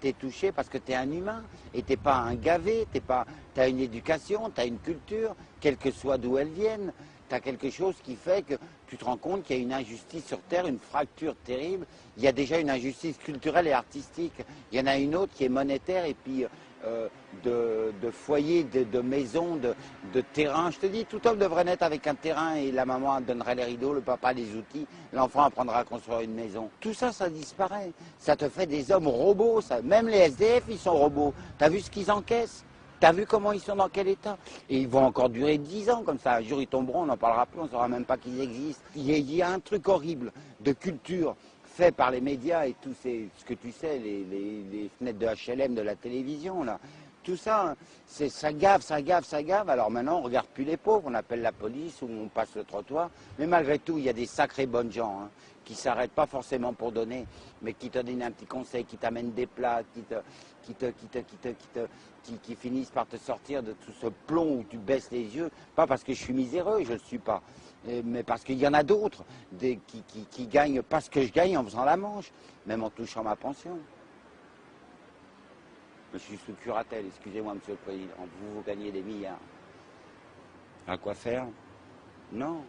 t'es touché parce que t'es un humain et t'es pas un gavé, t'as une éducation, t'as une culture, quelle que soit d'où elle vienne. T'as quelque chose qui fait que tu te rends compte qu'il y a une injustice sur Terre, une fracture terrible. Il y a déjà une injustice culturelle et artistique. Il y en a une autre qui est monétaire et puis de foyers, de maisons, de terrains. Je te dis, tout homme devrait naître avec un terrain et la maman donnerait les rideaux, le papa les outils, l'enfant apprendra à construire une maison. Tout ça, ça disparaît. Ça te fait des hommes robots. Ça. Même les SDF, ils sont robots. T'as vu ce qu'ils encaissent? T'as vu comment ils sont dans quel état? Et ils vont encore durer 10 ans comme ça. Un jour ils tomberont, on n'en parlera plus, on ne saura même pas qu'ils existent. Il y a un truc horrible de culture fait par les médias et tout ce que tu sais, les fenêtres de HLM, de la télévision, là. Tout ça, ça gave, ça gave, ça gave. Alors maintenant, on ne regarde plus les pauvres, on appelle la police ou on passe le trottoir. Mais malgré tout, il y a des sacrés bonnes gens qui ne s'arrêtent pas forcément pour donner, mais qui te donnent un petit conseil, qui t'amènent des plats, qui finissent par te sortir de tout ce plomb où tu baisses les yeux. Pas parce que je suis miséreux, je ne le suis pas, mais parce qu'il y en a d'autres qui gagnent pas ce que je gagne en faisant la manche, même en touchant ma pension. Je suis sous curatelle, excusez-moi, Monsieur le Président. Vous gagnez des milliards. À quoi faire? Non.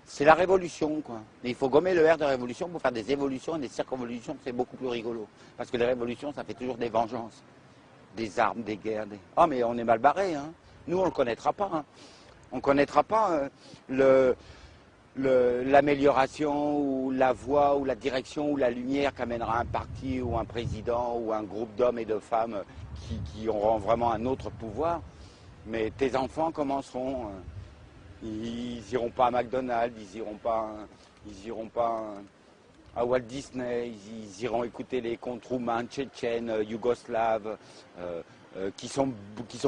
C'est la révolution, quoi. Mais il faut gommer le R de révolution pour faire des évolutions et des circonvolutions, c'est beaucoup plus rigolo. Parce que les révolutions, ça fait toujours des vengeances. Des armes, des guerres. Ah, mais on est mal barré, hein. Nous, on ne le connaîtra pas. Hein. On ne connaîtra pas l'amélioration ou la voie ou la direction ou la lumière qu'amènera un parti ou un président ou un groupe d'hommes et de femmes qui auront vraiment un autre pouvoir. Mais tes enfants commenceront, ils n'iront pas à McDonald's, ils iront pas à Walt Disney, ils iront écouter les contes roumains, tchétchènes, yougoslaves, qui sont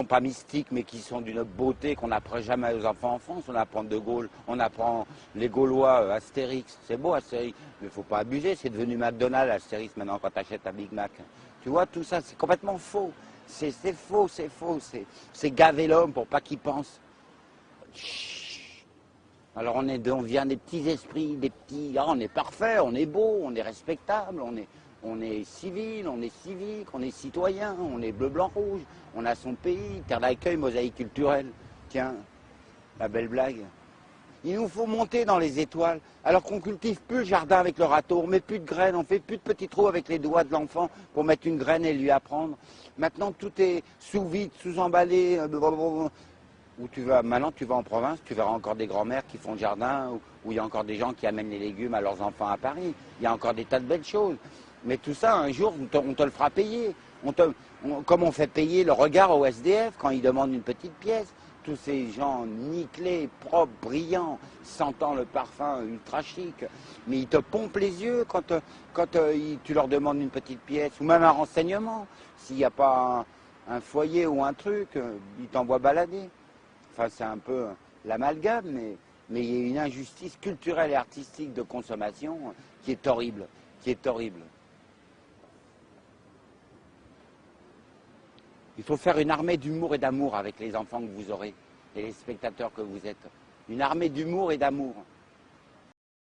pas mystiques, mais qui sont d'une beauté qu'on n'apprend jamais aux enfants en France. On apprend De Gaulle, on apprend les Gaulois, Astérix. C'est beau Astérix, mais il ne faut pas abuser. C'est devenu McDonald's, Astérix, maintenant, quand tu achètes un Big Mac. Tu vois, tout ça, c'est complètement faux. C'est faux, c'est faux. C'est gaver l'homme pour pas qu'il pense. Chut. Alors on vient des petits esprits, on est parfait, on est beau, on est respectable, on est civil, on est civique, on est citoyen, on est bleu, blanc, rouge, on a son pays, terre d'accueil, mosaïque culturelle. Tiens, la belle blague. Il nous faut monter dans les étoiles, alors qu'on cultive plus le jardin avec le râteau, on met plus de graines, on fait plus de petits trous avec les doigts de l'enfant pour mettre une graine et lui apprendre. Maintenant tout est sous vide, sous emballé. Maintenant tu vas en province, tu verras encore des grands-mères qui font le jardin, où il y a encore des gens qui amènent les légumes à leurs enfants à Paris. Il y a encore des tas de belles choses. Mais tout ça, un jour, on te le fera payer. Comme on fait payer le regard au SDF quand il demande une petite pièce. Tous ces gens nickelés, propres, brillants, sentant le parfum ultra chic. Mais ils te pompent les yeux quand tu leur demandes une petite pièce, ou même un renseignement. S'il n'y a pas un foyer ou un truc, ils t'envoient balader. Enfin, c'est un peu l'amalgame, mais il y a une injustice culturelle et artistique de consommation qui est horrible, Il faut faire une armée d'humour et d'amour avec les enfants que vous aurez et les spectateurs que vous êtes. Une armée d'humour et d'amour.